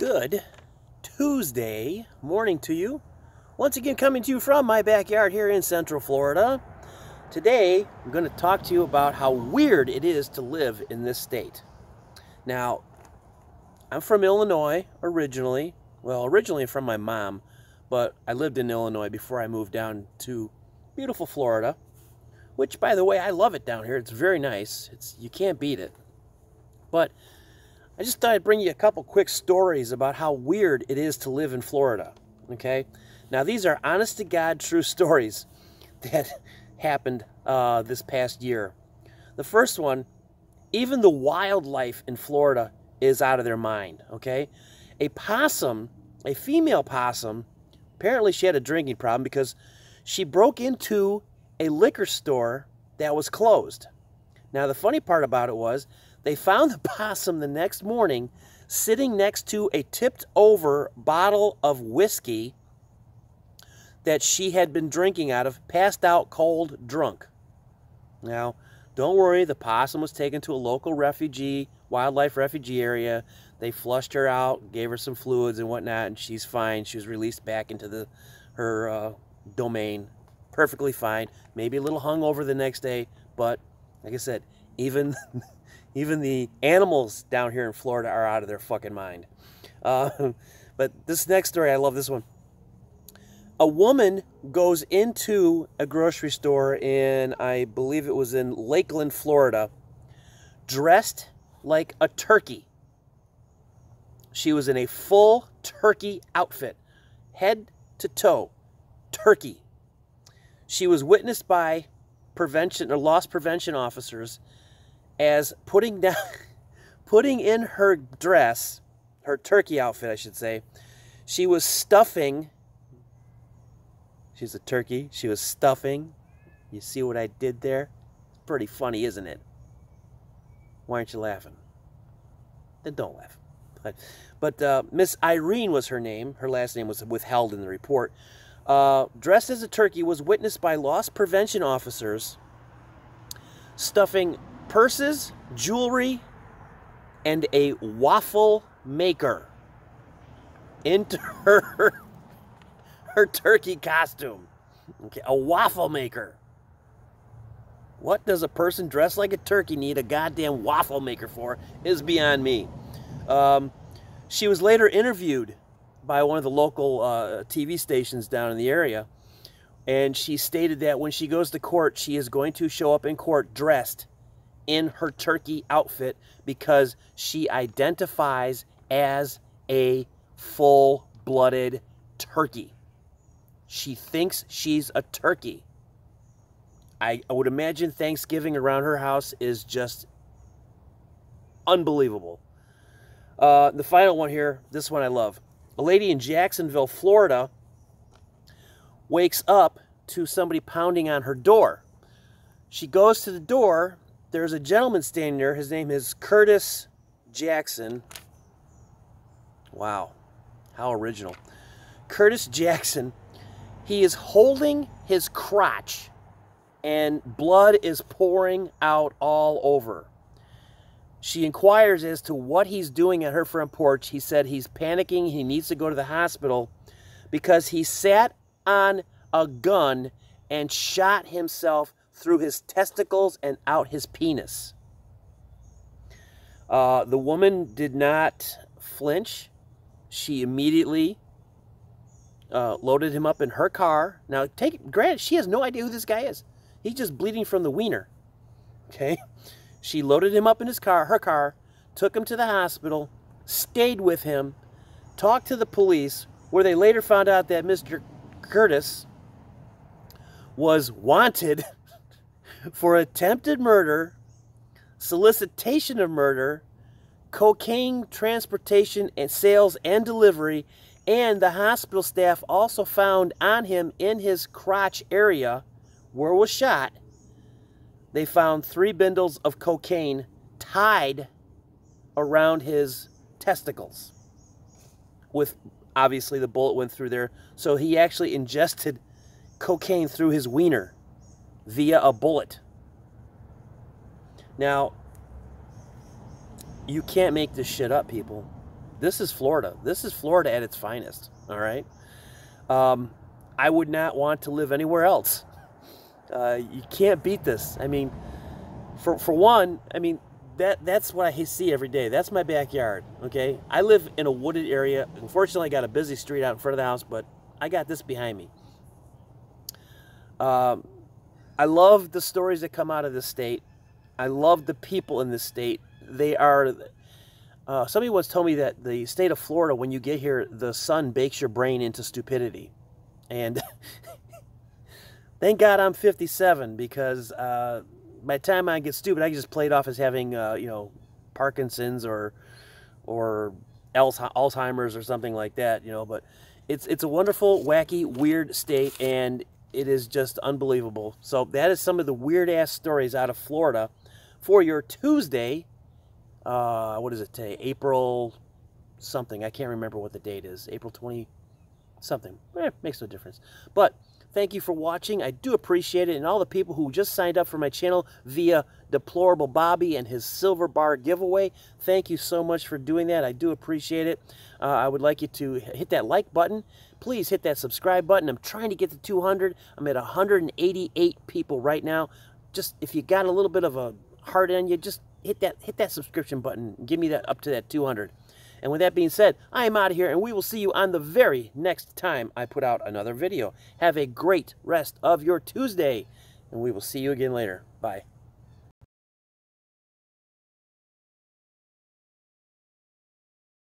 Good Tuesday morning to you. Once again, coming to you from my backyard here in Central Florida. Today, I'm going to talk to you about how weird it is to live in this state. Now, I'm from Illinois originally. Well, originally from my mom, but I lived in Illinois before I moved down to beautiful Florida, which, by the way, I love it down here. It's very nice. You can't beat it. But I just thought I'd bring you a couple quick stories about how weird it is to live in Florida, okay? Now, these are honest-to-God true stories that happened this past year. The first one, even the wildlife in Florida is out of their mind, okay? A possum, a female possum, apparently she had a drinking problem because she broke into a liquor store that was closed. Now, the funny part about it was they found the possum the next morning sitting next to a tipped-over bottle of whiskey that she had been drinking out of, passed out cold drunk. Now, don't worry, the possum was taken to a local wildlife refugee area. They flushed her out, gave her some fluids and whatnot, and she's fine. She was released back into her domain, perfectly fine. Maybe a little hungover the next day, but like I said, even the animals down here in Florida are out of their fucking mind. But this next story, I love this one. A woman goes into a grocery store in, I believe it was in Lakeland, Florida, dressed like a turkey. She was in a full turkey outfit, head to toe, turkey. She was witnessed by loss prevention officers as putting in her dress, her turkey outfit, I should say, she was stuffing. She's a turkey. She was stuffing. You see what I did there? It's pretty funny, isn't it? Why aren't you laughing? Then don't laugh. But Miss Irene was her name. Her last name was withheld in the report. Dressed as a turkey, was witnessed by loss prevention officers stuffing purses, jewelry, and a waffle maker into her turkey costume. Okay, a waffle maker. What does a person dressed like a turkey need a goddamn waffle maker for is beyond me. She was later interviewed by one of the local TV stations down in the area, and she stated that when she goes to court, she is going to show up in court dressed in her turkey outfit because she identifies as a full-blooded turkey. She thinks she's a turkey. I would imagine Thanksgiving around her house is just unbelievable. The final one here, this one I love. A lady in Jacksonville, Florida, wakes up to somebody pounding on her door. She goes to the door. There's a gentleman standing there. His name is Curtis Jackson. Wow, how original. Curtis Jackson. He is holding his crotch, and blood is pouring out all over. She inquires as to what he's doing at her front porch. He said he's panicking. He needs to go to the hospital because he sat on a gun and shot himself through his testicles and out his penis. The woman did not flinch. She immediately loaded him up in her car. Now, granted, she has no idea who this guy is. He's just bleeding from the wiener. Okay? She loaded him up in her car, took him to the hospital, stayed with him, talked to the police, where they later found out that Mr. Curtis was wanted for attempted murder, solicitation of murder, cocaine transportation and sales and delivery, and the hospital staff also found on him in his crotch area where it was shot, they found 3 bundles of cocaine tied around his testicles. With, obviously, the bullet went through there. So he actually ingested cocaine through his wiener via a bullet. Now, you can't make this shit up, people. This is Florida. This is Florida at its finest, all right? I would not want to live anywhere else. You can't beat this. I mean, for one, I mean, that's what I see every day. That's my backyard, okay? I live in a wooded area. Unfortunately, I got a busy street out in front of the house, but I got this behind me. I love the stories that come out of this state. I love the people in this state. They are... somebody once told me that the state of Florida, when you get here, the sun bakes your brain into stupidity. And thank God I'm 57, because by the time I get stupid, I can just play it off as having, you know, Parkinson's or Alzheimer's or something like that, you know. But it's a wonderful, wacky, weird state, and it is just unbelievable. So that is some of the weird-ass stories out of Florida for your Tuesday. What is it today? April something. I can't remember what the date is. April 20 something. Makes no difference. But thank you for watching. I do appreciate it. And all the people who just signed up for my channel via Deplorable Bobby and his silver bar giveaway, thank you so much for doing that. I do appreciate it. I would like you to hit that like button. Please hit that subscribe button. I'm trying to get to 200. I'm at 188 people right now. Just if you got a little bit of a heart in you, just hit that subscription button. Give me that up to that 200. And with that being said, I am out of here, and we will see you on the very next time I put out another video. Have a great rest of your Tuesday, and we will see you again later. Bye.